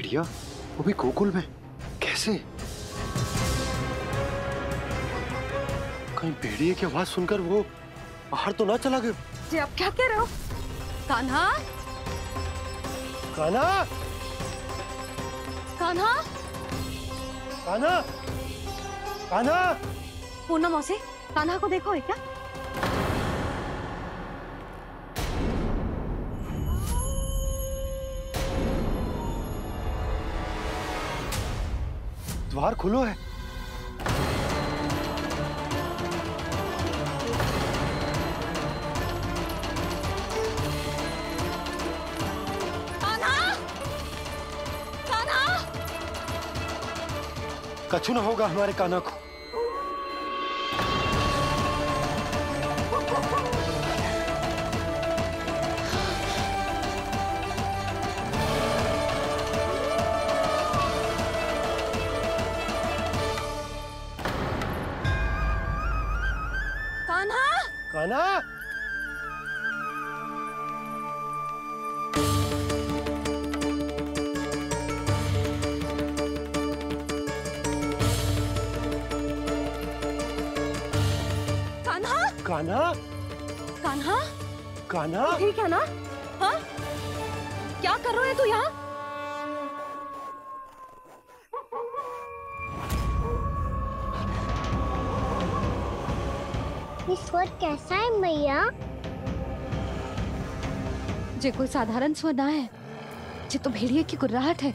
भेड़िया, वो भी गोकुल में, कैसे? कहीं भेड़िए की आवाज सुनकर वो बाहर तो ना चला गया? जी आप क्या कह रहे हो? कान्हा, कान्हा, कान्हा, कान्हा, कान्हा। पूनम मौसी, कान्हा को देखो है क्या? द्वार खुलो है। कछु न होगा हमारे कान्हा को। कान्हा, कान्हा, कान्हा, कान्हा, कान्हा, ठीक है ना? हाँ? क्या कर रहे हो तू यहाँ? ये स्वर कैसा है मैया? जे कोई साधारण स्वर ना है, जे तो भेड़िए की गुर्राहट है।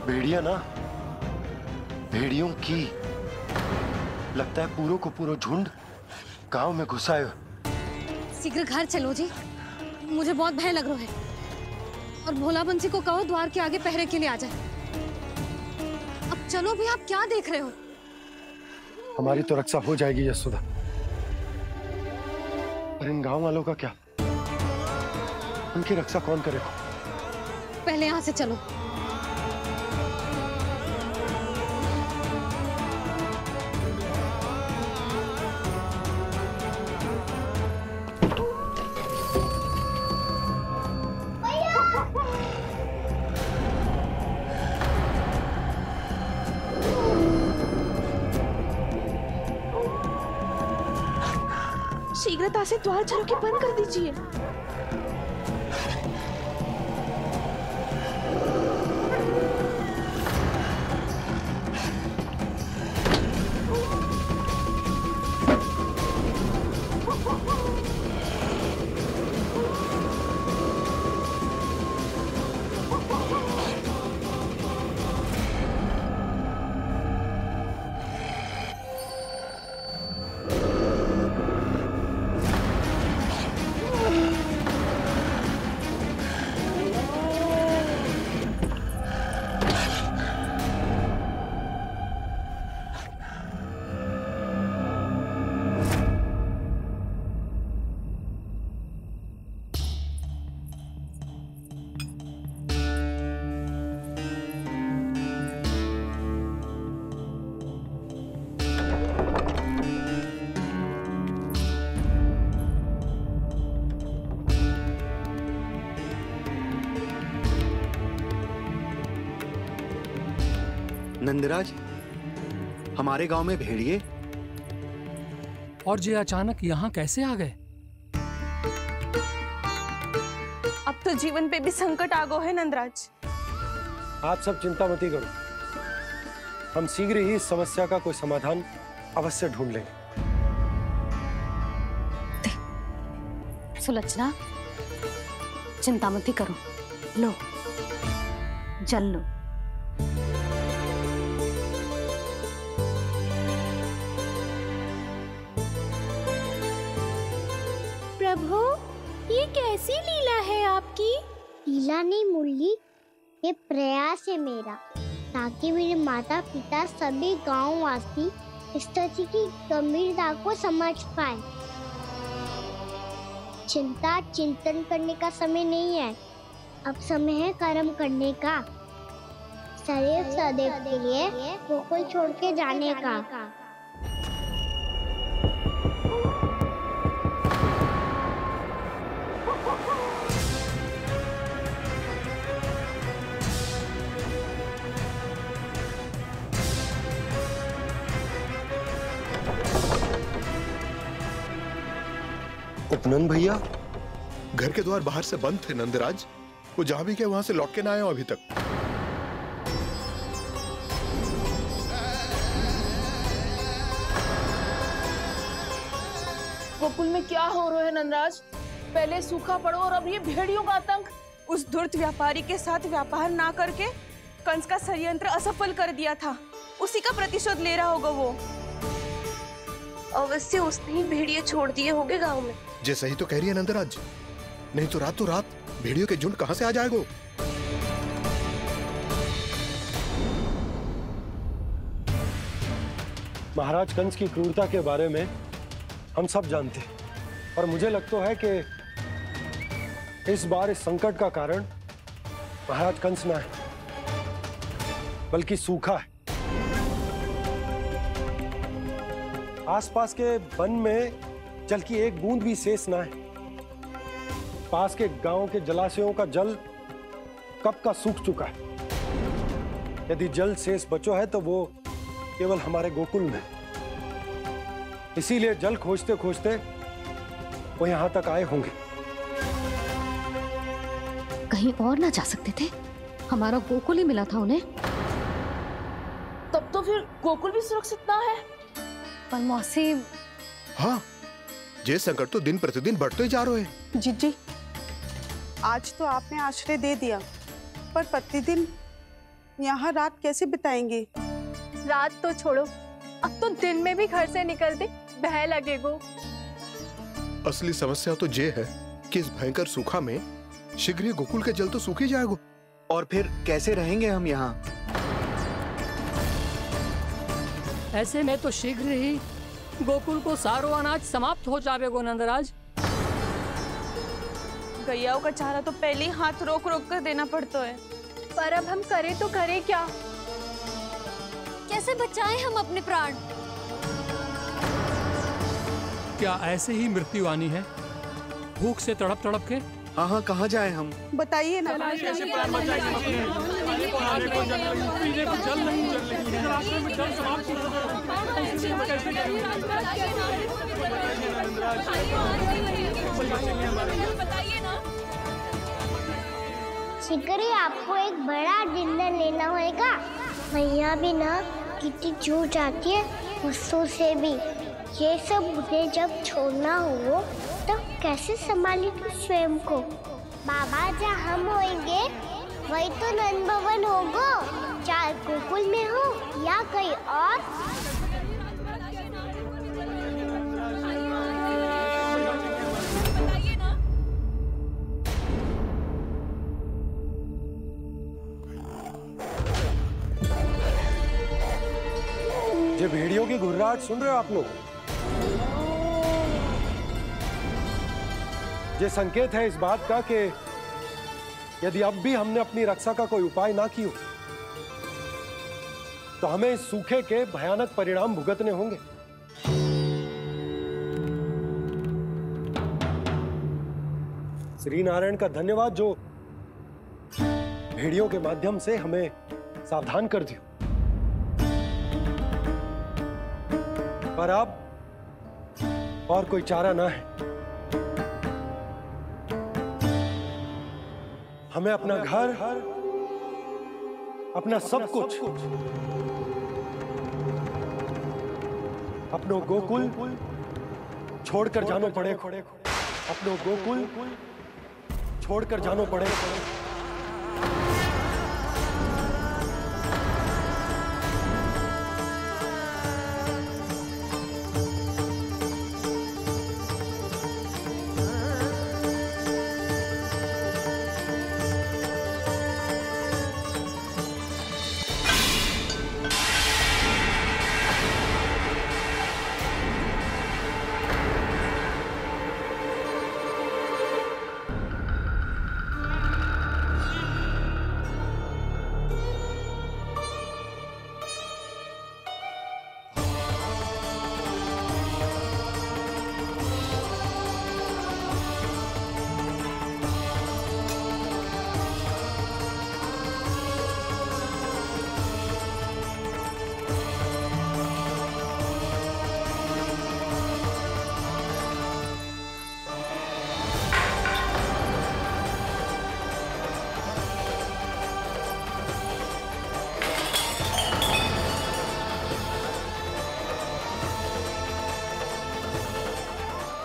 भेड़िया ना, भेड़ियों की लगता है पूरों को पूरा झुंड गांव में घुसा है। शीघ्र घर चलो जी, मुझे बहुत भय लग रहा है। और भोला बंसी को कहो द्वार के आगे पहरे के लिए आ जाए। अब चलो भी, आप क्या देख रहे हो? हमारी तो रक्षा हो जाएगी यशोदा, पर इन गांव वालों का क्या? उनकी रक्षा कौन करेगा? पहले यहाँ से चलो। शीघ्रता से द्वार झरोखे बंद कर दीजिए। नंदराज, हमारे गांव में भेड़िए और ये अचानक यहाँ कैसे आ गए? अब तो जीवन पे भी संकट आ गो है नंदराज। आप सब चिंता मत करो, हम शीघ्र ही इस समस्या का कोई समाधान अवश्य ढूंढ लेंगे। सुलक्षणा, चिंता मत करो, लो जल लो। प्रभु, ये कैसी लीला है आपकी? लीला नहीं मुरली, ये प्रयास है मेरा, ताकि मेरे माता पिता सभी गांव वासी स्थिति की गंभीरता को समझ पाए। चिंता चिंतन करने का समय नहीं है, अब समय है कर्म करने का, सदैव सदैव के लिए गोकुल छोड़ के जाने का। उपनंद भैया? घर के द्वार बाहर से बंद थे नंदराज। वो जहां भी गए वहां से लौट के ना आए हो अभी तक। गोकुल में क्या हो रहा है नंदराज? पहले सूखा पड़ो और अब ये भेड़ियों का आतंक। उस धूर्त व्यापारी के साथ व्यापार ना करके कंस का षड्यंत्र असफल कर दिया था। उसी का प्रतिशोध ले रहा होगा वो। अवश्य उसने ही भेड़िए छोड़ दिए होंगे गांव में। जे सही तो कह रही है नंदराज, नहीं तो रात भेड़ियों के झुंड कहां से आ जाएगा? महाराज कंस की क्रूरता के बारे में हम सब जानते हैं, और मुझे लगता है कि इस बार इस संकट का कारण महाराज कंस ना है, बल्कि सूखा है। आसपास के वन में जल की एक बूंद भी शेष ना है। पास के गांव के जलाशयों का जल कब का सूख चुका है। यदि जल शेष बचो है तो वो केवल हमारे गोकुल में। इसीलिए जल खोजते खोजते वो यहां तक आए होंगे। कहीं और ना जा सकते थे? हमारा गोकुल ही मिला था उन्हें। तब तो फिर गोकुल भी सुरक्षित ना है। पर मौसी, हाँ, ये संकट तो दिन प्रतिदिन बढ़ते ही जा रहे हैं। जीजी, आज तो आपने आश्रय दे दिया, पर प्रतिदिन यहाँ रात कैसे बिताएंगे? रात तो छोड़ो, अब तो दिन में भी घर से निकलते भय लगेगो। असली समस्या तो ये है कि इस भयंकर सूखा में शीघ्र ही गोकुल के जल तो सूख ही जाएगा। और फिर कैसे रहेंगे हम यहाँ? ऐसे में तो शीघ्र ही गोकुल को सारो अनाज समाप्त हो जाएगा नंदराज। गैयाओं का चारा तो पहले ही हाथ रोक रोक कर देना पड़ता है। पर अब हम करें तो करें क्या? कैसे बचाएं हम अपने प्राण? क्या ऐसे ही मृत्यु आनी है, भूख से तड़प तड़प के? हाँ, कहाँ जाए हम? बताइए ना। शिकारी, आपको एक बड़ा डिनर लेना होगा। भैया भी ना कितनी जूझ जाती है गुस्सों से भी। ये सब मुझे जब छोड़ना हो तो कैसे संभालेंगे स्वयं को? बाबा, जहाँ हम होंगे वही तो नंद भवन होगा, चाहे गोकुल में हो या कहीं और। ये भेड़ियों की घुर्राहट सुन रहे हो आप लोग? ये संकेत है इस बात का कि यदि अब भी हमने अपनी रक्षा का कोई उपाय ना किया तो हमें इस सूखे के भयानक परिणाम भुगतने होंगे। श्री नारायण का धन्यवाद जो भेड़ियों के माध्यम से हमें सावधान कर दिया। पर अब और कोई चारा ना है। हमें अपना घर, अपना सब कुछ, अपनो गोकुल छोड़कर जानो पड़े। अपनो गोकुल छोड़कर जानो पड़े।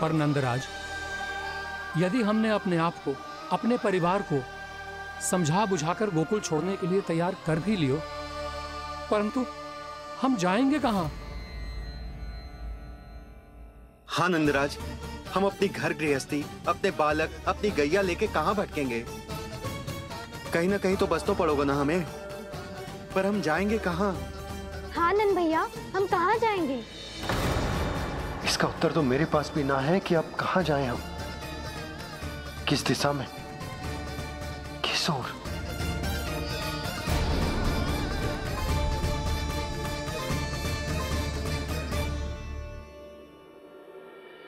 पर नंदराज, यदि हमने अपने आप को, अपने परिवार को समझा बुझाकर गोकुल छोड़ने के लिए तैयार कर भी लियो, परंतु हम जाएंगे कहां? हाँ नंदराज, हम अपनी घर गृहस्थी, अपने बालक, अपनी गैया लेके कहां भटकेंगे? कहीं ना कहीं तो बस तो पड़ोगा ना हमें, पर हम जाएंगे कहां? हाँ नंद भैया, हम कहाँ जाएंगे? इसका उत्तर तो मेरे पास भी ना है कि अब कहां जाएं हम, किस दिशा में, किस ओर।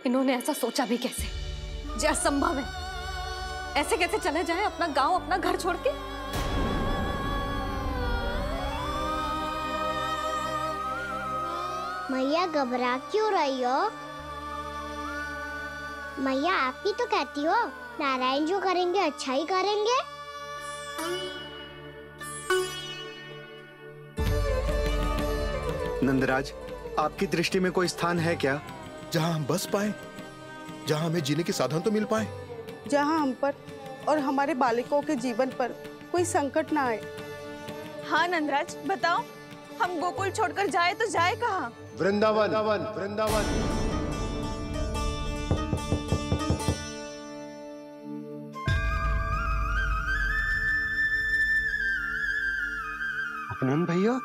इन्होंने ऐसा सोचा भी कैसे? जो असंभव है। ऐसे कैसे चले जाएं अपना गांव, अपना घर छोड़ के? मैया घबरा क्यों रही हो? मैया आप ही तो कहती हो नारायण जो करेंगे अच्छा ही करेंगे। नंदराज, आपकी दृष्टि में कोई स्थान है क्या जहां हम बस पाए, जहां हमें जीने के साधन तो मिल पाए, जहाँ हम पर और हमारे बालकों के जीवन पर कोई संकट ना आए। हाँ नंदराज, बताओ, हम गोकुल छोड़कर जाए तो जाए कहाँ? वृंदावन, वृंदावन। उपनंद भैया,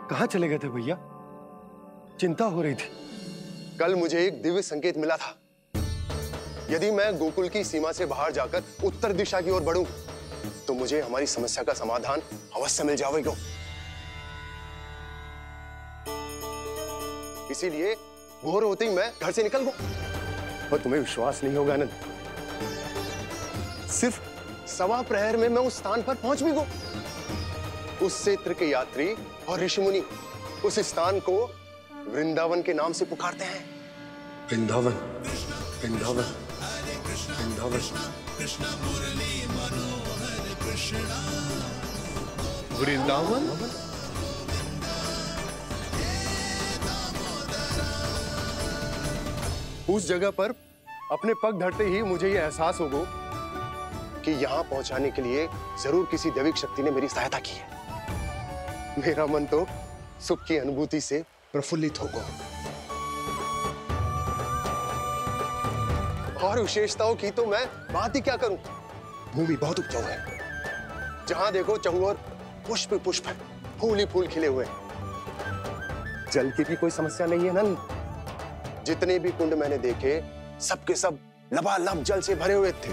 कहाँ चले गए थे भैया? चिंता हो रही थी। कल मुझे एक दिव्य संकेत मिला था। यदि मैं गोकुल की सीमा से बाहर जाकर उत्तर दिशा की ओर बढ़ूं, तो मुझे हमारी समस्या का समाधान अवश्य मिल जाएगा। इसीलिए भोर होते ही मैं घर से निकल गया। पर तुम्हें विश्वास नहीं होगा आनंद, सिर्फ 1.25 प्रहर में मैं उस स्थान पर पहुंच भी गया। उस क्षेत्र के यात्री और ऋषि मुनि उस स्थान को वृंदावन के नाम से पुकारते हैं। वृंदावन, वृंदावन, वृंदावन। वृंदावन। उस जगह पर अपने पग धरते ही मुझे यह एहसास होगा कि यहां पहुंचाने के लिए जरूर किसी दैविक शक्ति ने मेरी सहायता की है। मेरा मन तो सुख की अनुभूति से प्रफुल्लित होगा। और विशेषताओं की तो मैं बात ही क्या करूं। भूमि बहुत उपजाऊ है, जहां देखो चहुओर पुष्प पुष्प, फूल ही फूल खिले हुए। जल की भी कोई समस्या नहीं है नंद। जितने भी कुंड मैंने देखे, सबके सब लबालब जल से भरे हुए थे।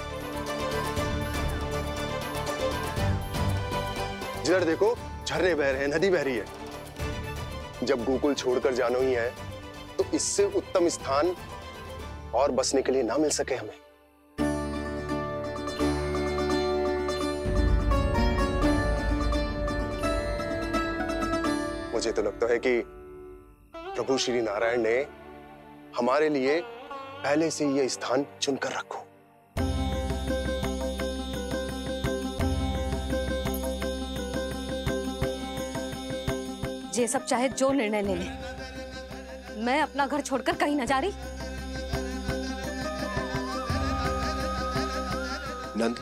जिधर देखो झरने बह रहे हैं, नदी बह रही है। जब गोकुल छोड़कर जाना ही है, तो इससे उत्तम स्थान और बसने के लिए ना मिल सके हमें। मुझे तो लगता है कि प्रभु श्री नारायण ने हमारे लिए पहले से यह स्थान चुनकर रखो। ये सब चाहे जो निर्णय ले ले, मैं अपना घर छोड़कर कहीं न जा रही। नंद,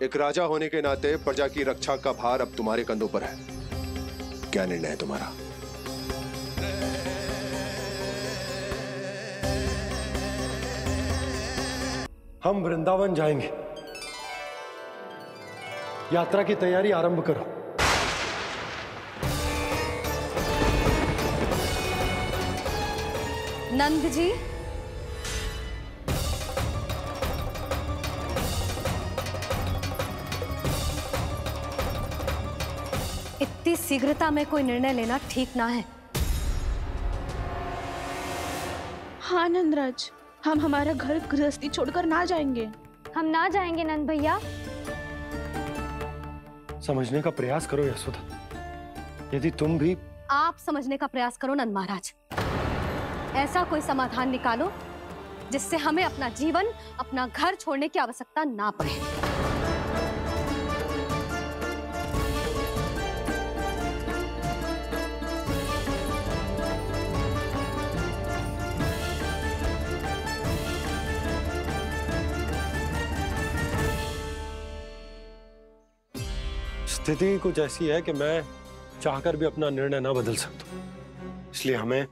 एक राजा होने के नाते प्रजा की रक्षा का भार अब तुम्हारे कंधों पर है। क्या निर्णय है तुम्हारा? हम वृंदावन जाएंगे। यात्रा की तैयारी आरंभ करो। नंद जी, इतनी शीघ्रता में कोई निर्णय लेना ठीक ना है। हाँ नंदराज, हम हमारा घर गृहस्थी छोड़कर ना जाएंगे। हम ना जाएंगे नंद भैया। समझने का प्रयास करो यशोदा। यदि तुम भी आप समझने का प्रयास करो नंद महाराज। ऐसा कोई समाधान निकालो जिससे हमें अपना जीवन, अपना घर छोड़ने की आवश्यकता ना पड़े। स्थिति कुछ ऐसी है कि मैं चाहकर भी अपना निर्णय ना बदल सकता, इसलिए हमें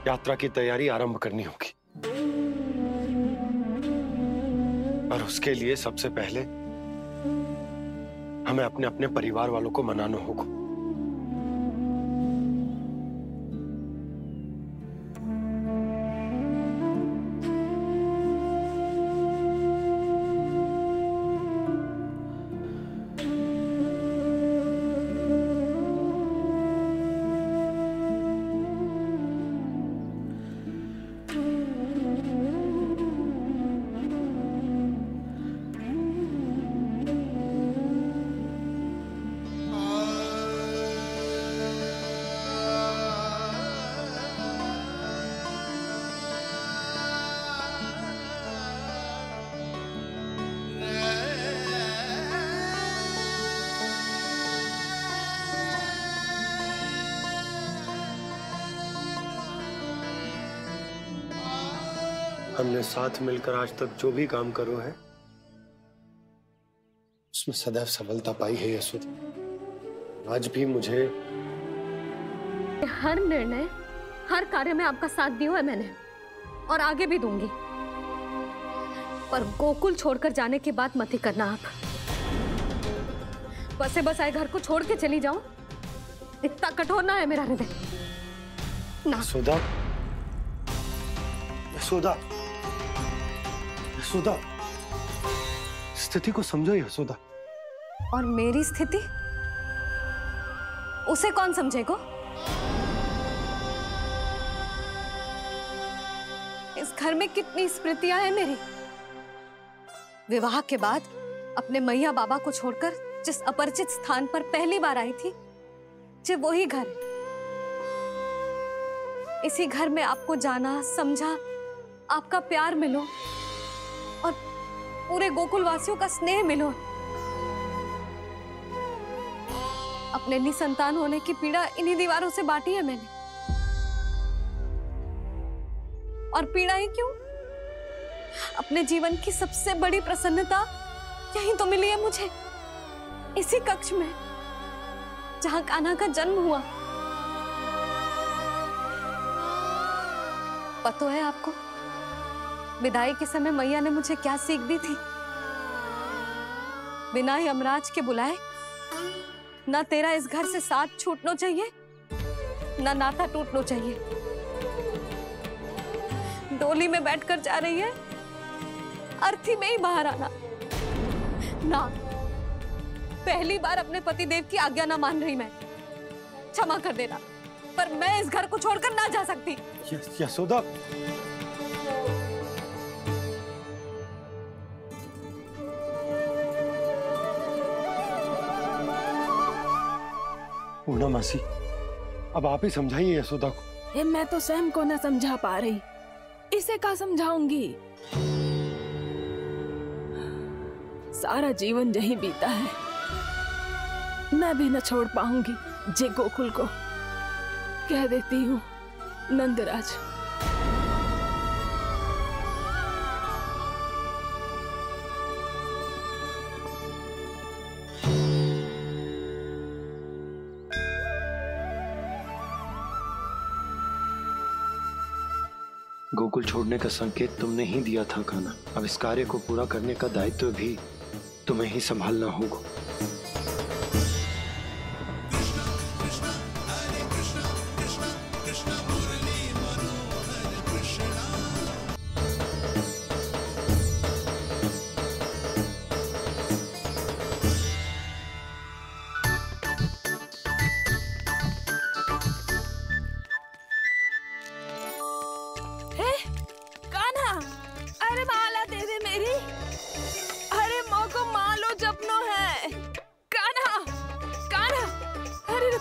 यात्रा की तैयारी आरंभ करनी होगी। और उसके लिए सबसे पहले हमें अपने अपने परिवार वालों को मनाना होगा। हमने साथ मिलकर आज तक जो भी काम करो है उसमें सदैव सफलता पाई है यशोदा। आज भी मुझे हर निर्णय, हर कार्य में आपका साथ दिया है मैंने, और आगे भी दूंगी। पर गोकुल छोड़कर जाने की बात मत ही करना आप। बसे बसाए घर को छोड़ के चली जाऊं, इतना कठोर ना है मेरा हृदय ना। यशोदा, यशोदा, यशोदा, स्थिति को समझो यशोदा। और मेरी स्थिति उसे कौन समझेगा? इस घर में कितनी स्मृतियां हैं मेरी। विवाह के बाद अपने मैया बाबा को छोड़कर जिस अपरिचित स्थान पर पहली बार आई थी, जो वही घर। इसी घर में आपको जाना, समझा, आपका प्यार मिलो और पूरे गोकुल वासियों का स्नेह मिलो। अपने निसंतान होने की पीड़ा इन्हीं दीवारों से बांटी है मैंने। और पीड़ा ही क्यों? अपने जीवन की सबसे बड़ी प्रसन्नता यहीं तो मिली है मुझे, इसी कक्ष में जहां कान्हा का जन्म हुआ। पता है आपको विदाई के समय मैया ने मुझे क्या सीख दी थी? बिना ही यमराज के बुलाए ना तेरा इस घर से साथ छूटना चाहिए, ना नाता टूटना चाहिए। डोली में बैठकर जा रही है, अर्थी में ही बाहर आना ना। पहली बार अपने पतिदेव की आज्ञा ना मान रही मैं, क्षमा कर देना, पर मैं इस घर को छोड़कर ना जा सकती। यशोदा, पूर्णा मासी, अब आप ही समझाइए यशोदा को। मैं तो स्वयं को न समझा पा रही, इसे क्या समझाऊंगी? सारा जीवन यही बीता है, मैं भी न छोड़ पाऊंगी जे गोकुल को। कह देती हूँ नंदराज। गोकुल छोड़ने का संकेत तुमने ही दिया था कान्हा। अब इस कार्य को पूरा करने का दायित्व भी तुम्हें ही संभालना होगा।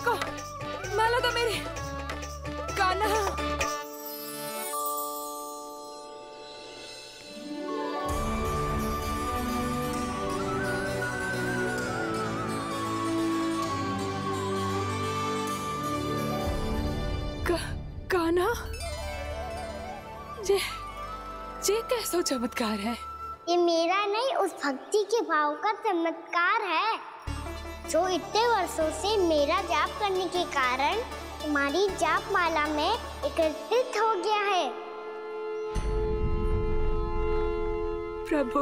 रुको मेरी कान्हा। कान्हा, जे कैसा चमत्कार है? ये मेरा नहीं, उस भक्ति के भाव का चमत्कार है जो इतने वर्षों से मेरा जाप करने के कारण तुम्हारी जाप माला में एकत्रित हो गया है। प्रभु,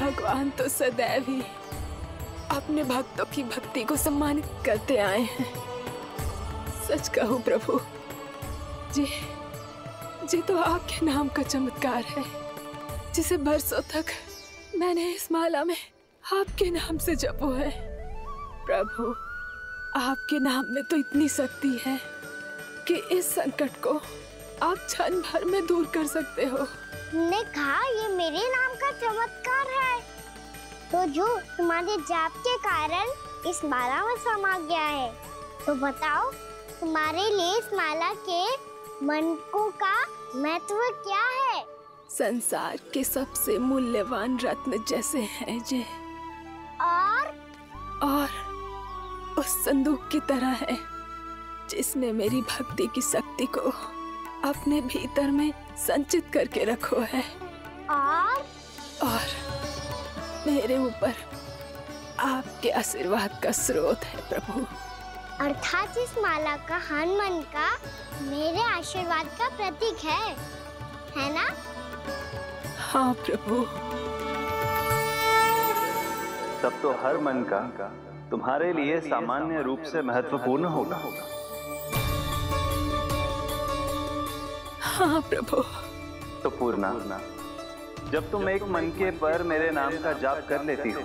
भगवान तो सदैव ही अपने भक्तों की भक्ति को सम्मानित करते आए हैं। सच कहूं प्रभु, जी तो आपके नाम का चमत्कार है, जिसे बरसों तक मैंने इस माला में आपके नाम से जपो है। प्रभु, आपके नाम में तो इतनी शक्ति है कि इस संकट को आप क्षण भर में दूर कर सकते हो। तुमने कहा ये मेरे नाम का चमत्कार है, तो जो तुम्हारे जाप के कारण इस माला में समा गया है, तो बताओ तुम्हारे लिए इस माला के मनकों का महत्व क्या है? संसार के सबसे मूल्यवान रत्न जैसे हैं जे, और उस संदूक की तरह है जिसमें मेरी भक्ति की शक्ति को अपने भीतर में संचित करके रखो है। और मेरे ऊपर आपके आशीर्वाद का स्रोत है प्रभु। अर्थात इस माला का हनुमान का मेरे आशीर्वाद का प्रतीक है ना? हाँ प्रभु। तब तो हर मन का तुम्हारे लिए सामान्य रूप से महत्वपूर्ण होगा। हाँ प्रभु। तो पूर्णा, जब तुम एक मन के पर मेरे नाम का जाप कर लेती हो